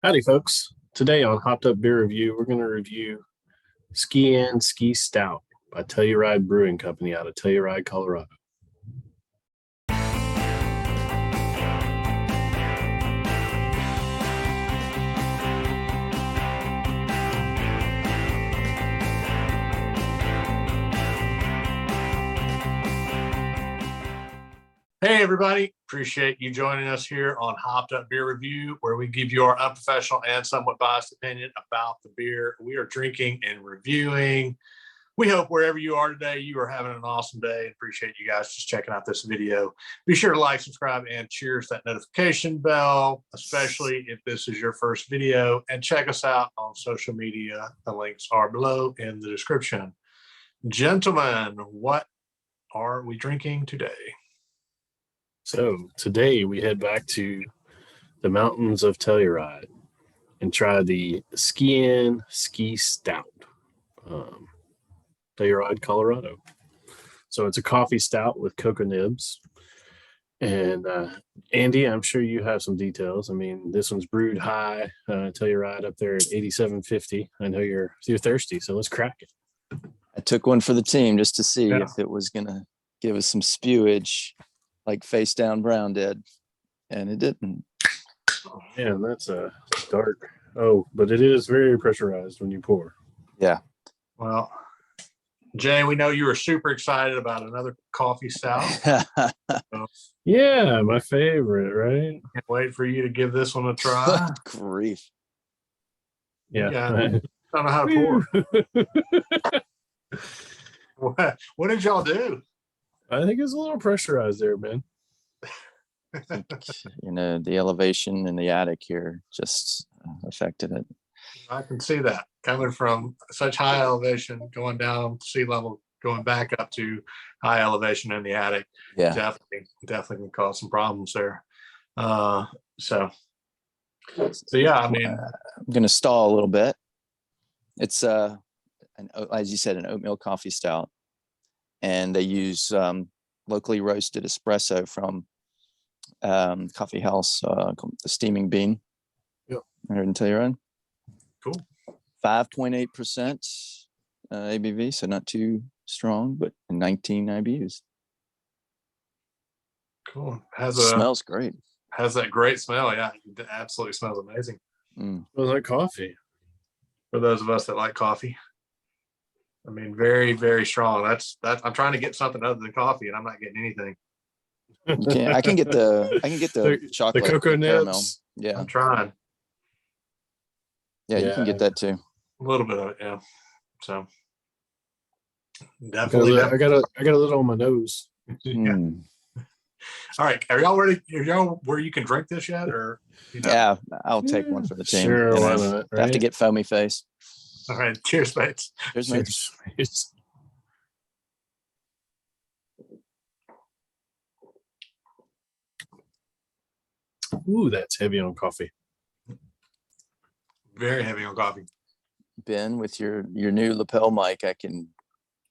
Howdy, folks. Today on Hopped Up Beer Review, we're going to review Ski Stout by Telluride Brewing Company out of Telluride, Colorado. Hey, everybody. Appreciate you joining us here on Hopped Up Beer Review, where we give you our unprofessional and somewhat biased opinion about the beer we are drinking and reviewing. We hope wherever you are today, you are having an awesome day. Appreciate you guys just checking out this video. Be sure to like, subscribe, and cheers that notification bell, especially if this is your first video. And check us out on social media. The links are below in the description. Gentlemen, what are we drinking today? So today we head back to the mountains of Telluride and try the Ski Stout, Telluride, Colorado. So it's a coffee stout with cocoa nibs. And Andy, I'm sure you have some details. I mean, this one's brewed high, Telluride up there at 87.50. I know you're thirsty, so let's crack it. I took one for the team just to see if it was going to give us some spewage like Face Down Brown did, and it didn't. Oh, man, that's a dark. Oh, but it is very pressurized when you pour. Yeah. Well, Jay, we know you were super excited about another coffee stout. So, yeah, my favorite, right? Can't wait for you to give this one a try. Good grief. Yeah. I don't know how to pour. What did y'all do? I think it's a little pressurized there, man. The elevation in the attic here just affected it. I can see that coming from such high elevation, going down to sea level, going back up to high elevation in the attic. Yeah, definitely can cause some problems there. So yeah, I mean, I'm going to stall a little bit. It's as you said, an oatmeal coffee stout. And they use locally roasted espresso from coffee house, called the Steaming Bean. Yep. Here in Telluride. Cool. 5.8 ABV, so not too strong, but 19 IBUs. Cool. Smells great. Has that great smell. Yeah, it absolutely smells amazing. Smells like coffee. For those of us that like coffee. I mean, very, very strong. That's I'm trying to get something other than coffee, and I'm not getting anything. Okay, I can get the chocolate, the cocoa caramel. nibs. Yeah, I'm trying. Yeah, you can get that too. A little bit of it, yeah. So definitely. I got a little on my nose. Yeah. All right, are y'all ready? Are y'all where you can drink this yet, or Yeah, I'll take one for the team. Sure, why not? Right? Have to get foamy face. All right, cheers, mates. Cheers, mates. Cheers. Ooh, that's heavy on coffee. Very heavy on coffee. Ben, with your new lapel mic, I can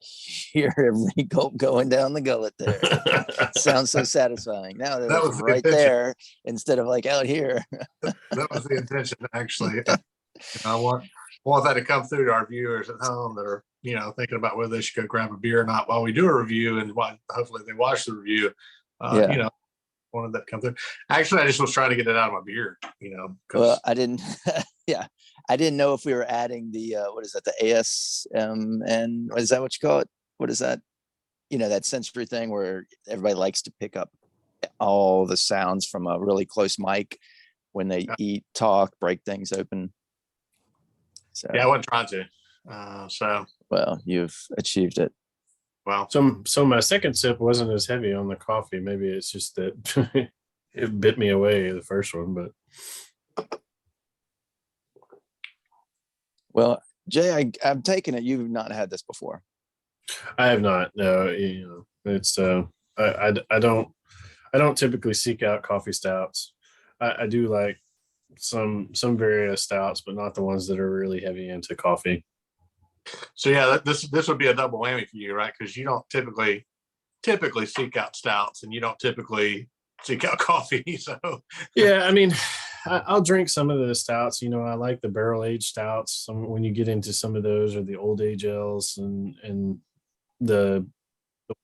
hear every gulp going down the gullet there. Sounds so satisfying. Now that was right the there instead of like out here. That was the intention, actually. I want that to come through to our viewers at home that are, thinking about whether they should go grab a beer or not while we do a review, and hopefully they watch the review. Wanted that to come through. Actually, I just was trying to get it out of my beard, Well, I didn't. Yeah, I didn't know if we were adding the what is that? The ASMN? Is that what you call it? What is that? That sensory thing where everybody likes to pick up all the sounds from a really close mic when they eat, talk, break things open. So yeah, I wasn't trying to. Well, you've achieved it. Wow. So my second sip wasn't as heavy on the coffee. Maybe it's just that it bit me away, the first one, but. Well, Jay, I'm taking it you've not had this before. I have not. No, it's I don't typically seek out coffee stouts. I do like some various stouts, but not the ones that are really heavy into coffee. So yeah, this would be a double whammy for you, right? Because you don't typically seek out stouts, and you don't typically seek out coffee. So yeah, I mean, I'll drink some of the stouts. I like the barrel aged stouts. When you get into some of those, or the old age ales, and the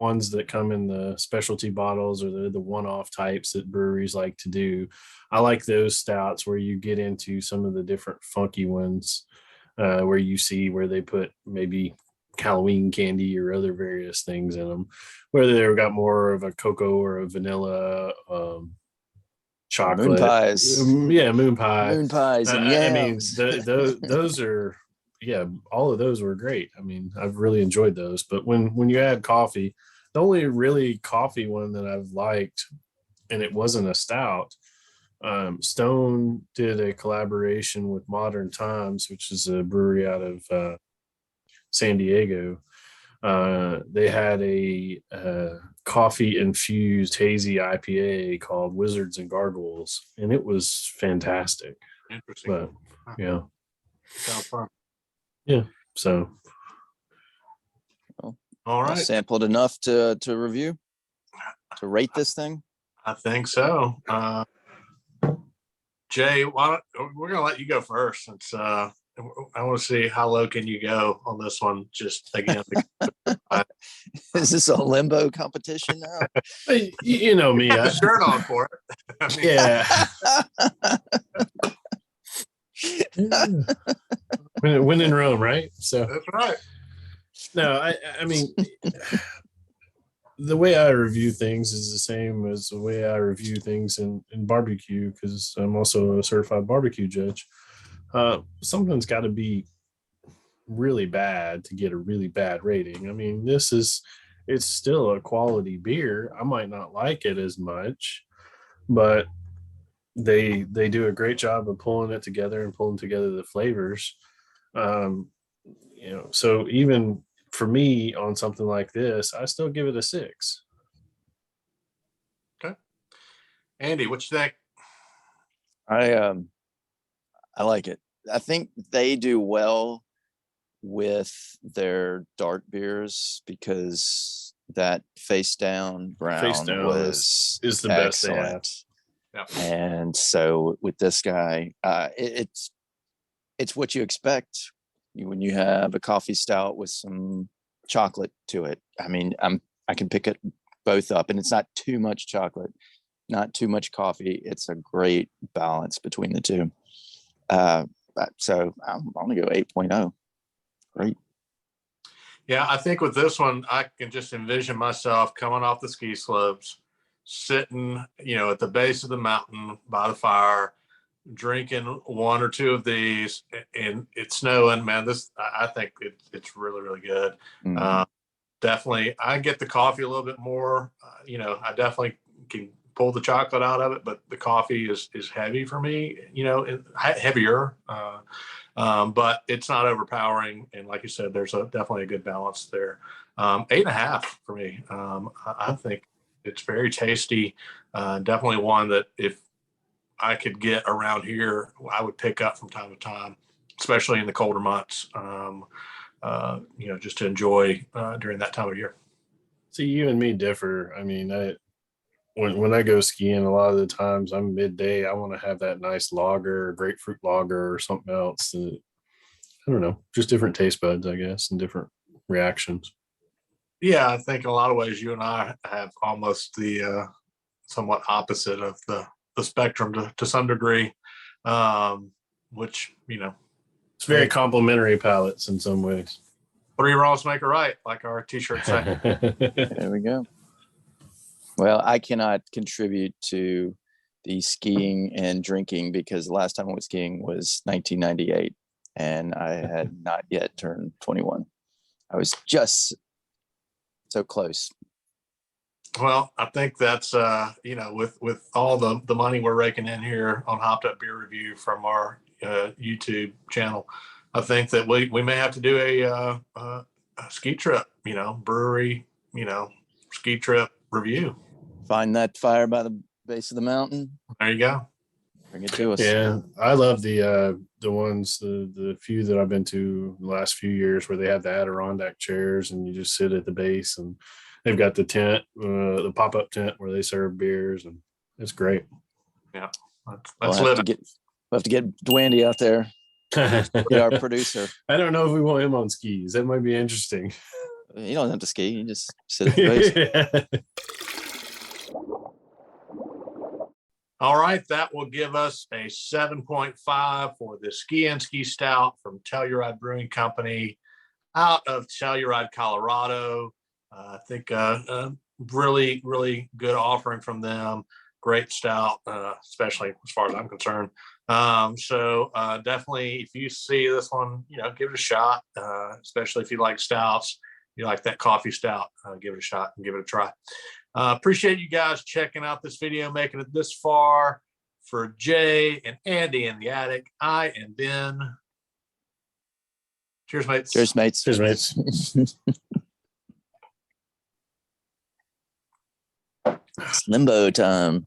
ones that come in the specialty bottles, or the one-off types that breweries like to do. I like those stouts where you get into some of the different funky ones, where you see where they put maybe Halloween candy or other various things in them, whether they've got more of a cocoa or a vanilla, chocolate, Moon pies. yeah, moon pie. Moon pies and I mean, yams. those are, yeah, all of those were great. I mean, I've really enjoyed those. But when you add coffee, the only really coffee one that I've liked, and it wasn't a stout. Stone did a collaboration with Modern Times, which is a brewery out of San Diego. They had a coffee infused hazy IPA called Wizards and Gargoyles, and it was fantastic. Interesting. But yeah, Sounds fun. yeah. So All I right. sampled enough to review, to rate this thing. I think so. Jay, we're going to let you go first, since I want to see how low can you go on this one. Just again, Is this a limbo competition now? you know me. got the shirt on for it. I mean, Yeah. When in Rome, right? So that's right. no, I mean, the way I review things is the same as the way I review things in barbecue, because I'm also a certified barbecue judge. Something's got to be really bad to get a really bad rating. I mean, it's still a quality beer. I might not like it as much, but they do a great job of pulling it together and pulling together the flavors. So even for me on something like this, I still give it a 6. Okay. Andy, what you think? I like it. I think they do well with their dark beers, because that face down brown Face Down was is the best they have. excellent. Yeah. And so with this guy, it's what you expect when you have a coffee stout with some chocolate to it. I mean, I can pick it both up, and it's not too much chocolate, not too much coffee. It's a great balance between the two. So I'm going to go 8.0. Great. Yeah, I think with this one, I can just envision myself coming off the ski slopes, sitting, at the base of the mountain by the fire, drinking one or two of these, and it's snowing. Man, I think it's really, really good. Definitely, I get the coffee a little bit more. I definitely can pull the chocolate out of it, but the coffee is heavy for me. Heavier. But it's not overpowering. And like you said, there's definitely a good balance there. 8.5 for me. I think it's very tasty. Definitely one that if I could get around here, I would pick up from time to time, especially in the colder months, just to enjoy during that time of year. See, you and me differ. I mean, when I go skiing, a lot of the times I'm midday, I want to have that nice lager, grapefruit lager, or something else. I don't know, just different taste buds, I guess, and different reactions. Yeah, I think in a lot of ways you and I have almost the somewhat opposite of the spectrum to some degree, which, it's very complementary palates in some ways. 3 wrongs make a right, like our t-shirt say. There we go. Well, I cannot contribute to the skiing and drinking, because the last time I went skiing was 1998, and I had not yet turned 21. I was just so close. Well, I think that's with all the money we're raking in here on Hopped Up Beer Review from our YouTube channel, I think that we may have to do a ski trip, brewery, ski trip review. Find that fire by the base of the mountain. There you go. Bring it to us. Yeah, I love the ones, the few that I've been to the last few years, where they have the Adirondack chairs and you just sit at the base, and they've got the tent, the pop-up tent where they serve beers, and it's great. Yeah. Let's live it. We'll have to get Dwandy out there, get our producer. I don't know if we want him on skis. That might be interesting. You don't have to ski. You just sit at the base. All right, that will give us a 7.5 for the Ski and Ski Stout from Telluride Brewing Company out of Telluride, Colorado. I think really, really good offering from them. Great stout, especially as far as I'm concerned. So definitely, if you see this one, give it a shot, especially if you like stouts, you like that coffee stout, give it a shot and give it a try. Appreciate you guys checking out this video, making it this far. For Jay and Andy in the attic, I am Ben. Cheers, mates. Cheers, mates. Cheers, mates. It's limbo time.